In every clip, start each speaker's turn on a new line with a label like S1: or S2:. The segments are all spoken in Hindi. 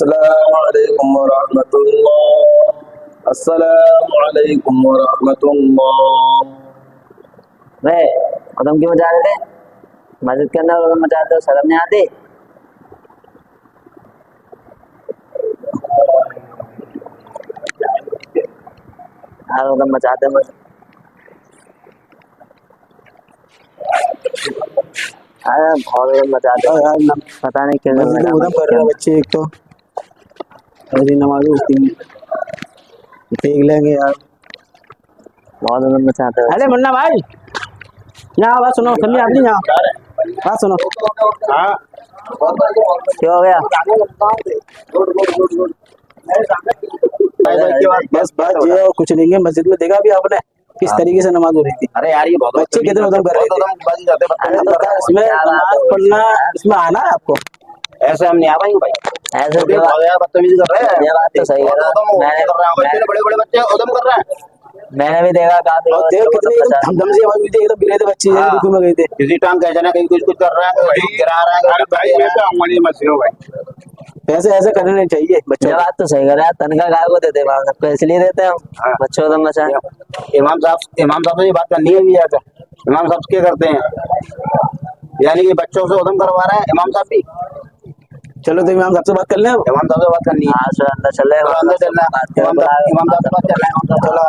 S1: अस्सलामुअलैकुम वरहमतुल्लाह। अस्सलामुअलैकुम वरहमतुल्लाह।
S2: वे उधम क्यों मचा रहे थे? मस्जिद के अंदर उधम मचाते हो, शर्म नहीं आती? यार उधम मचाते हो, अरे बहुत उधम मचाते हो यार, पता नहीं क्यों
S3: मस्जिद में उधम कर रहे हैं बच्चे। एक तो ऐसी नमाज फेंक लेंगे यार,
S2: बहुत उधम मचाते हो।
S3: अरे मुन्ना भाई यहाँ बात सुनो, समझे आपने? यहाँ बात सुनो। हाँ
S2: क्या हो गया?
S3: बस बात ये और कुछ नहीं है। मस्जिद में देखा भी आपने किस तरीके से नमाज हो रही थी?
S1: अरे यार ये बहुत
S3: बच्चे कितने उधम कर रहे थे। इसमें नमाज पढ़ना, इसमें आना है आपको?
S1: ऐसे हम नहीं आ पाएंगे भाई,
S2: ऐसे
S1: बदतमीजी कर रहे हैं।
S2: ये बात तो सही है।
S1: बड़े बड़े बच्चे उधम कर रहे हैं।
S2: मैंने भी देखा काफी
S3: और देख कितनी धमधम से आवाज हुई थी, एकदम गिरे थे बच्चे, रुकू में गए थे।
S1: किसी टांग कह जाना कहीं कुछ कुछ कर रहा है, गिरा रहा है। भाई मैं तो अमली मत हो भाई,
S3: ऐसे ऐसे करने नहीं चाहिए बच्चों।
S2: ये बात तो सही कर रहा है। तनख्वाह गाय को देते हैं सबको, इसलिए देते हैं हम बच्चों को मचाए।
S1: इमाम साहब से ये बात करनी है भी यार। इमाम साहब क्या करते हैं, यानी कि बच्चों से उधम करवा रहे हैं इमाम साहब भी।
S3: चलो तो इमाम साहब से बात कर लें।
S1: इमाम साहब से बात करनी है।
S2: हाँ सर, अंदर चले,
S1: अंदर चलना है। इमाम साहब से बात करना है। चलो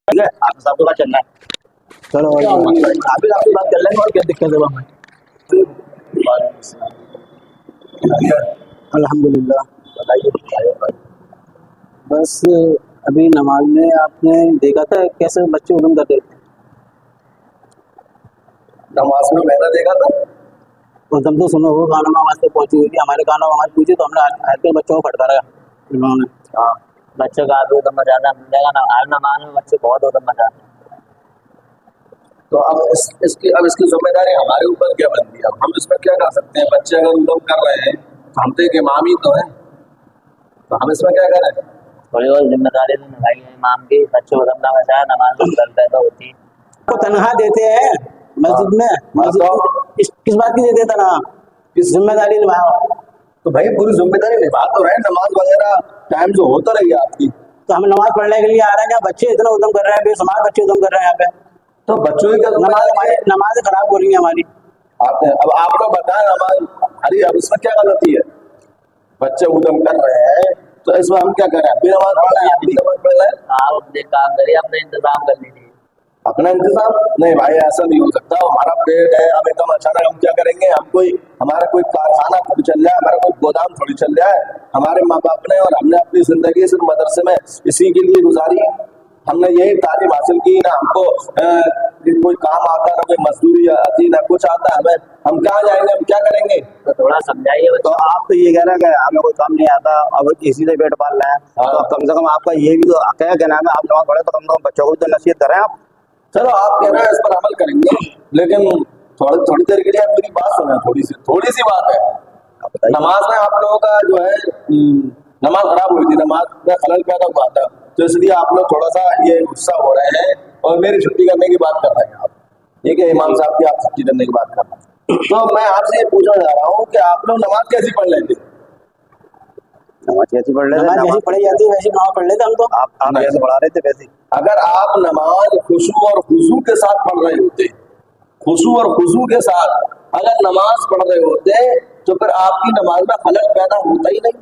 S1: ठीक है, आप साहब से बात करना है।
S3: चलो
S1: आप भी आपसे बात कर लेंगे और क्या दिक्कत है वहाँ।
S3: अल्हम्दुलिल्लाह। बस अभी नमाज में आपने देखा था कैसे बच्चे उधम करते थे?
S1: नमाज में मैंने देखा था।
S3: उधम तो सुनो, वो गाना में आवाज तो पहुंची हुई थी, हमारे गाना में आवाज पूछी तो हमने आजकल बच्चों को फटकारा इन्होंने।
S2: हाँ, बच्चों का आदमी उधम मचाना देखा ना, आज नमाज में बच्चे बहुत उधम मचाते हैं।
S1: तो अब इसकी जिम्मेदारी हमारे ऊपर क्या बनती है? हम इसमें क्या कर सकते हैं? बच्चे अगर उधम कर रहे हैं तो हम तो एक इमाम ही तो हैं, तो हम इसमें क्या करें?
S2: थोड़ी बहुत जिम्मेदारी तो निभाई है इमाम की, बच्चे उधम ना मचाए, नमाज में गलत तो होती।
S3: तो तनहा देते हैं मस्जिद में, मस्जिद किस बात की देते हैं तनहा? किस जिम्मेदारी निभाओ?
S1: तो भाई पूरी जिम्मेदारी निभा तो रहे हैं, नमाज वगैरह टाइम जो होता रही है आपकी।
S3: तो हम नमाज पढ़ने के लिए आ रहे हैं, यहाँ बच्चे इतना उधम कर रहे हैं, बेशुमार बच्चे उधम कर रहे हैं यहाँ पे।
S1: तो बच्चों की क्या
S3: नमाज खराब हो रही है हमारी।
S1: आपने अब आप लोग बताएं नमाज। अरे अब इसमें क्या गलती है? बच्चे उधम कर रहे हैं तो इसमें हम क्या करें? अभी नमाज पढ़ रहे हैं, अभी नमाज पढ़ रहे हैं।
S2: आप अपने काम करिए, अपना इंतजाम कर लीजिए।
S1: अपना इंतजाम नहीं भाई, ऐसा नहीं हो सकता। हमारा पेट है, अब एकदम अचानक हम क्या करेंगे? हमारा कोई कारखाना थोड़ी चल रहा है, हमारा कोई गोदाम थोड़ी चल रहा है। हमारे माँ बाप ने और हमने अपनी जिंदगी सिर्फ मदरसे में इसी के लिए गुजारी। हमने यही तालीम हासिल की ना, हमको कोई काम आता ना, कोई मजदूरी आती ना, कुछ आता है हमें। हम कहाँ जाएंगे? हम क्या करेंगे?
S2: तो थोड़ा समझाइए।
S1: तो आप तो ये कह रहे हैं कि हमें कोई काम नहीं आता, अब इसी से पेट पाल रहे हैं। तो कम से कम आपका ये भी तो क्या नाम है, आप नमाज पढ़े तो कम से कम बच्चों को भी तो नसीहत करें आप। चलो आप कह रहे हैं इस पर अमल करेंगे, लेकिन थोड़ी देर के लिए आप मेरी बात सुने। थोड़ी सी बात है। नमाज में आप लोगों का जो है नमाज खराब हुई थी, नमाज में खलल पैदा हुआ था, तो इसलिए आप लोग थोड़ा सा ये गुस्सा हो रहे हैं और मेरी छुट्टी करने की बात कर रहे हैं। आप ठीक है, इमाम साहब की आप छुट्टी करने की बात कर रहे हैं। तो मैं आपसे ये पूछना चाह रहा हूँ कि आप लोग नमाज कैसी पढ़ लेते? नमाज कैसी पढ़ लेते?
S3: नमाज जैसी पढ़ी जाती है वैसी नमाज पढ़ लेते हम तो।
S1: आप जैसे पढ़ा रहे थे वैसे। अगर आप नमाज खुशू और खुजू के साथ पढ़ रहे होते, खुशू और खुजू के साथ अगर नमाज पढ़ रहे होते तो फिर आपकी नमाज में खलल पैदा होता ही नहीं।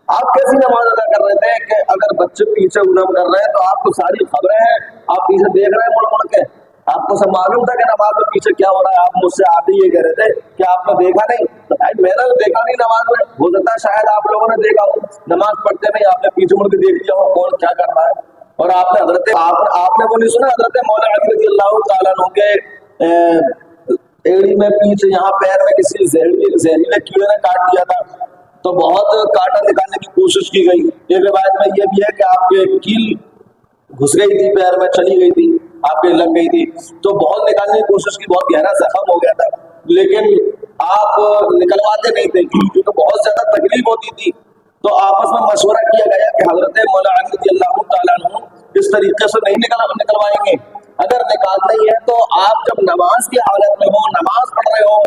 S1: आप कैसी नमाज अदा कर रहे थे कि अगर बच्चे पीछे उधम कर रहे हैं तो आपको सारी खबरें हैं, आप पीछे देख रहे हैं मुड़ मुड़ के, आपको सब मालूम था कि नमाज में पीछे क्या हो रहा है। आप मुझसे आते ही कह रहे थे कि आपने देखा नहीं। तो भाई मैंने तो देखा नहीं नमाज में, हो सकता है शायद आप लोगों ने देखा हो, नमाज पढ़ते में आपने पीछे मुड़ के देख लिया हो कौन क्या कर रहा है। और आपने आपने वो नहीं सुना, हजरत मौला अली रज़ियल्लाहु ताला अन्हु के एड़ी में पीछे यहाँ पैर में किसी जहरीले कीड़े ने काट दिया था, तो बहुत कांटा निकालने की कोशिश की गई। एक रिवायत में ये भी है कि आपके कील घुस गई थी, पैर में चली गई थी, आपके लग गई थी, तो बहुत निकालने की कोशिश की, बहुत गहरा जख्म हो गया था, लेकिन आप निकलवाते नहीं थे क्योंकि बहुत ज्यादा तकलीफ होती थी। तो आपस में मशवरा किया गया कि हजरत मौला अली रज़ियल्लाहु ताला अन्हु इस तरीके से नहीं निकलवाएंगे। अगर निकालना ही है तो आप जब नमाज की हालत में हो, नमाज पढ़ रहे हो,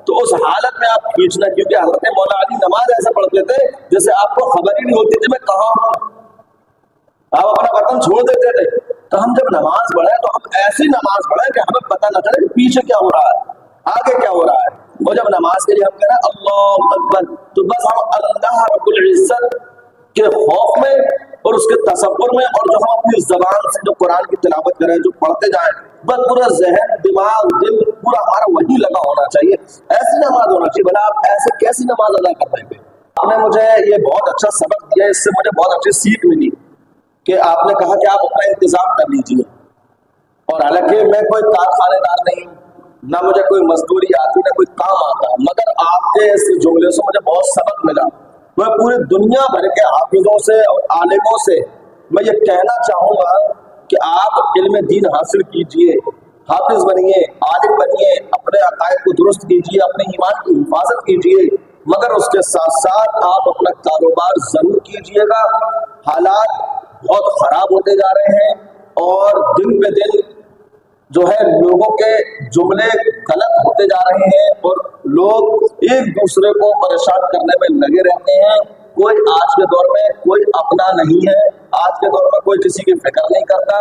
S1: तो तो उस हालत में आप खींचना, क्योंकि हजरत मौला अली नमाज ऐसे पढ़ते थे जैसे आपको खबर ही नहीं होती थी मैं कहाँ हूँ, आप अपना वतन छोड़ देते थे। तो हम जब नमाज पढ़े तो हम ऐसी नमाज पढ़े कि हमें पता न चले कि पीछे क्या हो रहा है, आगे क्या हो रहा है। और जब नमाज के लिए हम कह रहे हैं अल्लाहु अकबर, तो बस हम अल्लाह रब्बुल इज्जत के खौफ में और उसके तसव्वुर में, और जो हम अपनी जबान से जो कुरान की तिलावत करें, जो पढ़ते जाएं, बस पूरा जहन दिमाग दिल पूरा हमारा वही लगा होना चाहिए। ऐसी नमाज होना चाहिए। भला आप ऐसे कैसी नमाज अदा कर रहे थे? आपने मुझे ये बहुत अच्छा सबक दिया, इससे मुझे बहुत अच्छी सीख मिली कि आपने कहा कि आप अपना इंतजाम कर लीजिए। और हालांकि मैं कोई कारखानेदार नहीं हूँ, ना मुझे कोई मजदूरी आती, ना कोई काम आता, मगर आपके इस जुमले से मुझे बहुत सबक मिला। मैं पूरी दुनिया भर के हाफिजों से और आलिमों से मैं ये कहना चाहूंगा कि आप इल्म दीन हासिल कीजिए, हाफिज बनिए, आलिम बनिए, अपने अकायद को दुरुस्त कीजिए, अपने ईमान की हिफाजत कीजिए, मगर उसके साथ साथ आप अपना कारोबार जरूर कीजिएगा। हालात बहुत खराब होते जा रहे हैं और दिन पे दिन जो है लोगों के जुमले गलत होते जा रहे हैं और लोग एक दूसरे को परेशान करने में लगे रहते हैं। कोई आज के दौर में कोई अपना नहीं है, आज के दौर में कोई किसी की फिक्र नहीं करता।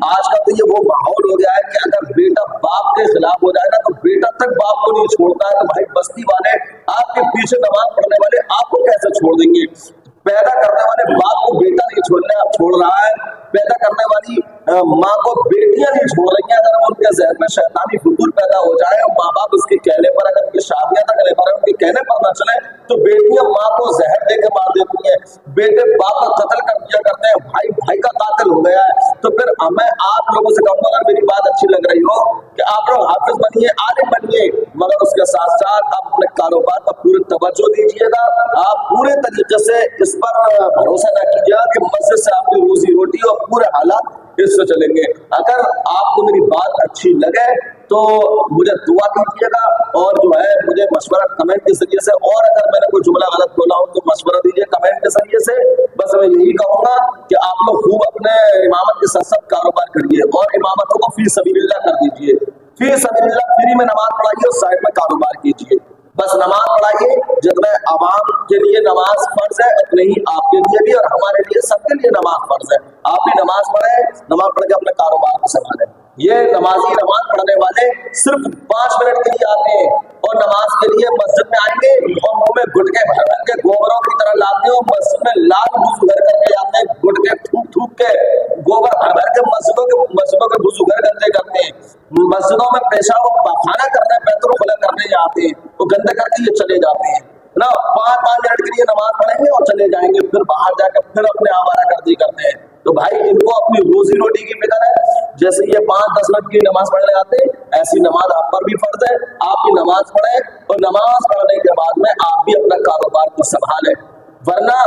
S1: आज का तो ये वो माहौल हो गया है कि अगर बेटा बाप के खिलाफ हो जाए ना तो बेटा तक बाप को नहीं छोड़ता है। तो भाई बस्ती वाले, आपके पीछे नमाज पढ़ने वाले आपको कैसे छोड़ देंगे? पैदा करने वाले बाप को बेटा नहीं छोड़ रहा है, पैदा करने वाली माँ को बेटियां नहीं छोड़ रही हैं। अगर उनके जहन में शैतानी फितूर पैदा हो जाए और माँ बाप उसके कहने पर, अगर उनकी शादियां तक ले पाए, उनके कहने पर ना चले, तो बेटियां माँ को जहर दे के मार देती हैं, बेटे बाप का कत्ल कर दिया करते हैं, भाई भाई का कातिल हो गया है। तो फिर मैं आप लोगों से कहूंगा, अगर मेरी बात अच्छी लग रही हो कि आप लोग हाफिज बनिए, आलिम बनिए, मगर उसके साथ साथ आप अपने कारोबार पर पूरी तवज्जो दीजिएगा। आप पूरे तरीके से इस पर भरोसा न कीजिएगा कि मस्जिद से आपकी रोजी रोटी और पूरे हालात इससे चलेंगे। अगर आपको मेरी बात अच्छी लगे तो मुझे दुआ कीजिएगा और जो है मुझे मशवरा कमेंट के जरिए से, और अगर मैंने कोई जुमला गलत बोला हो तो मशवरा दीजिए कमेंट के जरिए से। बस मैं यही कहूंगा कि आप लोग खूब अपने इमामत के साथ साथ कारोबार करिए और इमामतों को फी सबीलिल्लाह कर दीजिए। फी सबीलिल्लाह, फ्री में नमाज पढ़ाइए और साइड में कारोबार कीजिए। बस नमाज पढ़ाइए, जितने आवाम के लिए नमाज फर्ज है उतने ही आपके लिए भी और हमारे लिए, सबके लिए नमाज फर्ज है। आप भी नमाज पढ़े, नमाज पढ़ के अपने कारोबार को संभालें। ये नमाजी नमाज पढ़ने वाले सिर्फ 5 मिनट के लिए आते हैं और नमाज के लिए मस्जिद में आएंगे और मुंह में गुटके भर भर के गोबरों की तरह लाते हैं और मस्जिद में लाल वुजू घर करके जाते हैं, गुटके थूक थूक के गोबर भर भर के मस्जिदों के वुजू घर करते हैं। मस्जिदों में पेशाब और पाखाना करने, बैतुल खुला करने जाते हैं, वो गंदे करके ये चले जाते हैं ना। 5 मिनट के लिए नमाज पढ़ेंगे और चले जाएंगे, फिर बाहर जाकर फिर अपने आवारागर्दी करते हैं। तो भाई इनको अपनी रोजी रोटी की फिक्र है। जैसे ये 5-10 मिनट की नमाज पढ़ने आते हैं, ऐसी नमाज आप पर भी फर्ज है। आप भी नमाज पढ़े और नमाज पढ़ने के बाद में आप भी अपना कारोबार को संभालें, वरना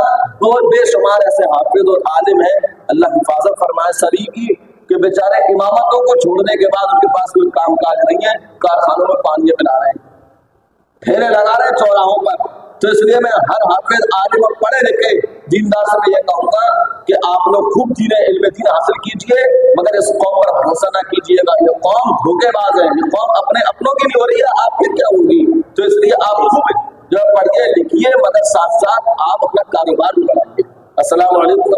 S1: दो बेशुमार ऐसे हाफिज और आलिम हैं, अल्लाह हिफाजत फरमाए सभी की, कि बेचारे इमामतों को छोड़ने के बाद उनके पास कोई कामकाज नहीं है, कारखानों में पानी पिला रहे हैं, ठेले लगा रहे हैं चौराहों पर। तो इसलिए मैं हर हाफिज आलिम और पढ़े लिखे दीनदार से मैं ये कहूंगा कि आप लोग खूब इल्म दीन हासिल कीजिए, मगर इस कौम पर भरोसा ना कीजिएगा। ये कौम धोखेबाज है, ये कौम अपने अपनों की नहीं हो रही है, आपकी क्या होगी? तो इसलिए आप खूब जो पढ़िए लिखिए, मगर साथ साथ आप अपना कारोबार भी बढ़ाइए। अस्सलाम वालेकुम।